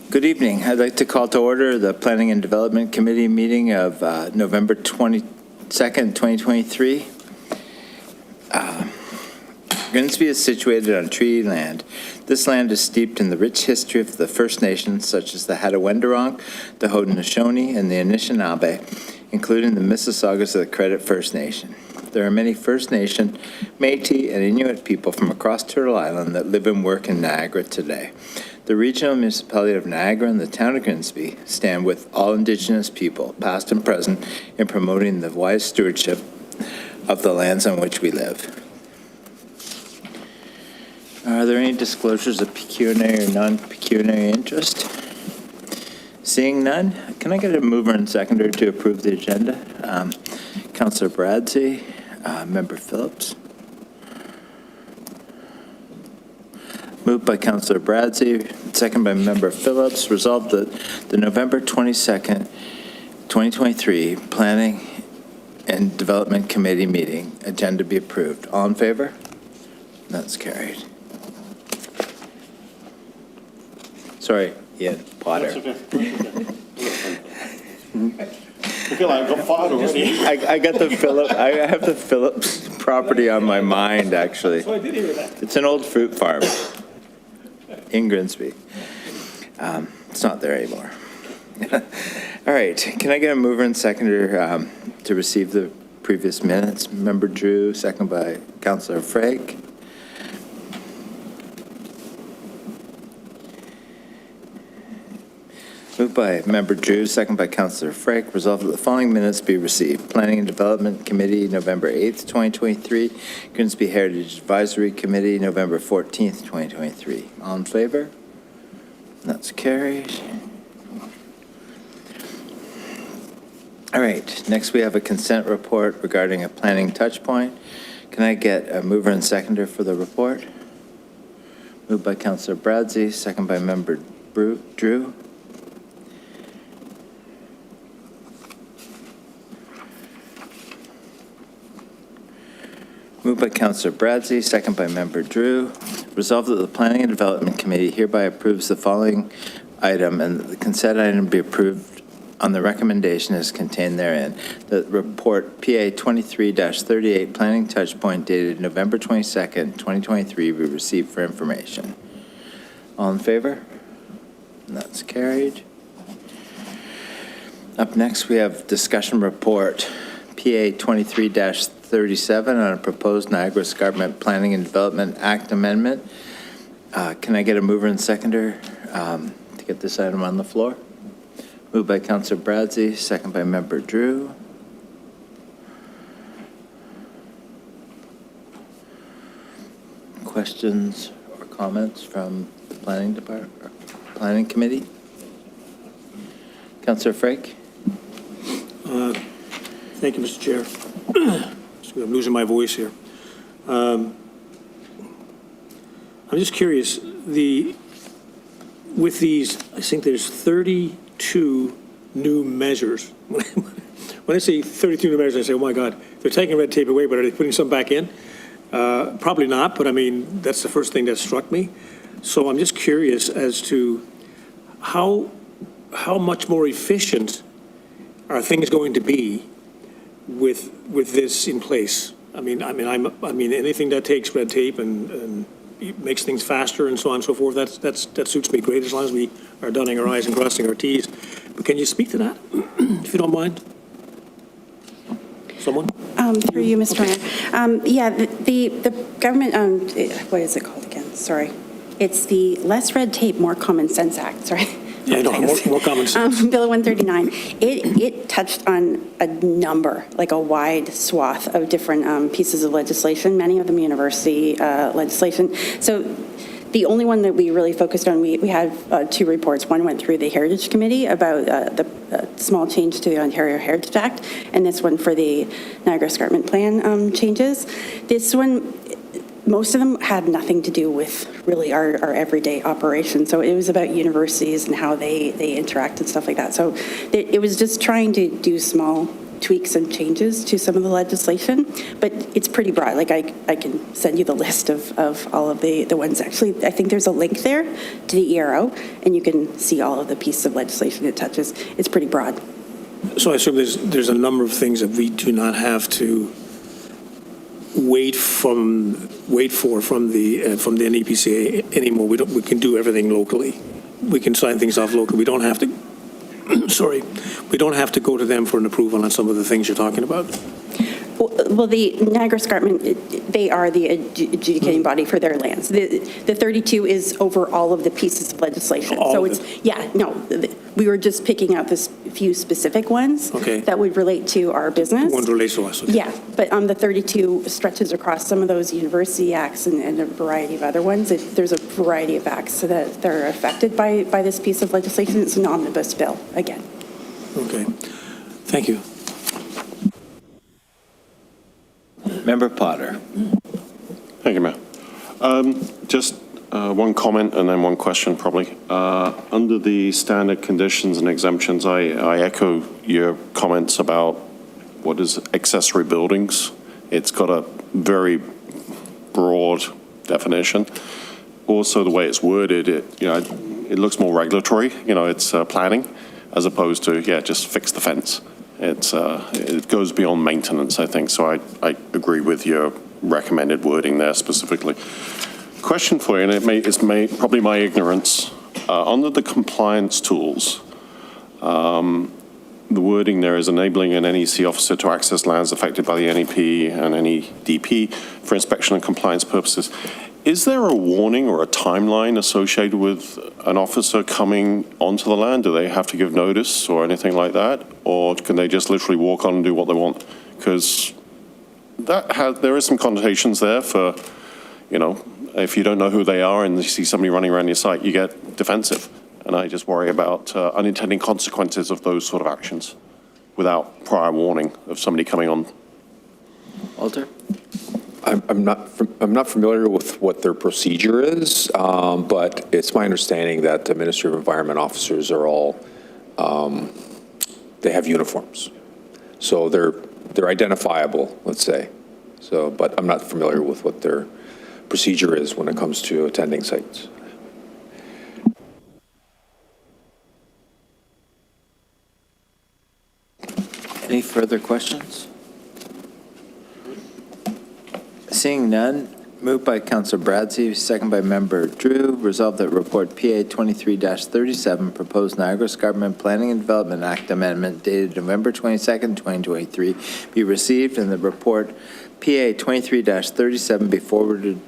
Good evening. I'd like to call to order the Planning and Development Committee meeting of November 22nd, 2023. Grimsby is situated on treaty land. This land is steeped in the rich history of the First Nations, such as the Hattaway-Wendourong, the Haudenosaunee, and the Anishinaabe, including the Mississaugas of the Credit First Nation. There are many First Nation, Métis, and Inuit people from across Turtle Island that live and work in Niagara today. The regional municipality of Niagara and the town of Grimsby stand with all Indigenous people, past and present, in promoting the wise stewardship of the lands on which we live. Are there any disclosures of pecuniary or non-pecuniary interest? Seeing none, can I get a mover and seconder to approve the agenda? Councillor Bradsey, Member Phillips. Moved by Councillor Bradsey, second by Member Phillips. Resolved that the November 22nd, 2023 Planning and Development Committee meeting agenda be approved. All in favor? That's carried. Sorry, Ian Potter. That's okay. I feel like I got fired already. I got the Phillips. I have the Phillips property on my mind, actually. So I did hear that. It's an old fruit farm in Grimsby. It's not there anymore. All right. Can I get a mover and seconder to receive the previous minutes? Member Drew, second by Councillor Frake. Moved by Member Drew, second by Councillor Frake. Resolved that the following minutes be received. Planning and Development Committee, November 8th, 2023. Grimsby Heritage Advisory Committee, November 14th, 2023. All in favor? That's carried. All right. Next, we have a consent report regarding a planning touch point. Can I get a mover and seconder for the report? Moved by Councillor Bradsey, second by Member Drew. Moved by Councillor Bradsey, second by Member Drew. Resolved that the Planning and Development Committee hereby approves the following item and that the consent item be approved on the recommendation as contained therein. The report PA 23-38 Planning Touchpoint dated November 22nd, 2023 be received for information. All in favor? That's carried. Up next, we have discussion report PA 23-37 on a proposed Niagara Escarpment Planning and Development Act amendment. Can I get a mover and seconder to get this item on the floor? Moved by Councillor Bradsey, second by Member Drew. Questions or comments from the Planning Department, or Planning Committee? Councillor Frake. Thank you, Mr. Chair. I'm losing my voice here. I'm just curious, with these, I think there's 32 new measures. When I say 32 new measures, I say, oh my God, they're taking red tape away, but are they putting some back in? Probably not, but I mean, that's the first thing that struck me. So I'm just curious as to how much more efficient are things going to be with this in place? I mean, anything that takes red tape and makes things faster and so on and so forth, that suits me great as long as we are dotting our I's and crossing our T's. But can you speak to that, if you don't mind? Someone? Through you, Mr. Mayor. Yeah, the government, what is it called again? Sorry. It's the Less Red Tape, More Common Sense Act, sorry. Yeah, no, more common sense. Bill 139. It touched on a number, like a wide swath of different pieces of legislation, many of them university legislation. So the only one that we really focused on, we had two reports. One went through the Heritage Committee about the small change to the Ontario Heritage Act, and this one for the Niagara Escarpment Plan changes. This one, most of them had nothing to do with really our everyday operation. So it was about universities and how they interact and stuff like that. So it was just trying to do small tweaks and changes to some of the legislation, but it's pretty broad. Like I can send you the list of all of the ones. Actually, I think there's a link there to the ERO, and you can see all of the pieces of legislation it touches. It's pretty broad. So I assume there's a number of things that we do not have to wait for from the NEPCA anymore. We can do everything locally. We can sign things off locally. We don't have to. Sorry, we don't have to go to them for an approval on some of the things you're talking about. Well, the Niagara Escarpment, they are the adjudicating body for their lands. The 32 is over all of the pieces of legislation. All So of it's, it. yeah, no, we were just picking out this few specific ones Okay. that would relate to our business. One relates to us. Okay. Yeah, but the 32 stretches across some of those university acts and a variety of other ones. There's a variety of acts that are affected by this piece of legislation. It's an omnibus bill, again. Okay. Thank you. Member Potter. Thank you, Mayor. Just one comment and then one question, probably. Under the standard conditions and exemptions, I echo your comments about what is accessory buildings. It's got a very broad definition. Also, the way it's worded, it looks more regulatory. It's planning as opposed to, just fix the fence. It goes beyond maintenance, I think, so I agree with your recommended wording there specifically. Question for you, and it's probably my ignorance. Under the compliance tools, the wording there is enabling an NEC officer to access lands affected by the NEP and NEDP for inspection and compliance purposes. Is there a warning or a timeline associated with an officer coming onto the land? Do they have to give notice or anything like that? Or can they just literally walk on and do what they want? Because there is some connotations there for, if you don't know who they are and you see somebody running around your site, you get defensive. And I just worry about unintended consequences of those sort of actions without prior warning of somebody coming on. Walter? I'm not familiar with what their procedure is, but it's my understanding that the Ministry of Environment officers are all, they have uniforms. So they're identifiable, let's say. So, but I'm not familiar with what their procedure is when it comes to attending sites. Any further questions? Seeing none, moved by Councilor Bradsey, second by Member Drew, resolved that report PA 23-37, proposed Niagara Escarpment Planning and Development Act amendment dated November 22nd, 2023, be received and the report PA 23-37 be forwarded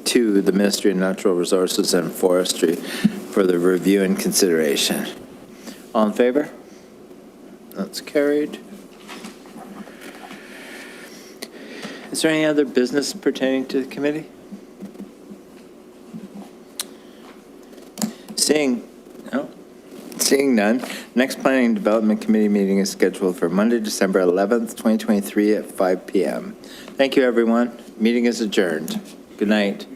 to the Ministry of Natural Resources and Forestry for the review and consideration. All in favor? That's carried. Is there any other business pertaining to the committee? Seeing none, next Planning and Development Committee meeting is scheduled for Monday, December 11th, 2023 at 5 p.m. Thank you, everyone. Meeting is adjourned. Good night.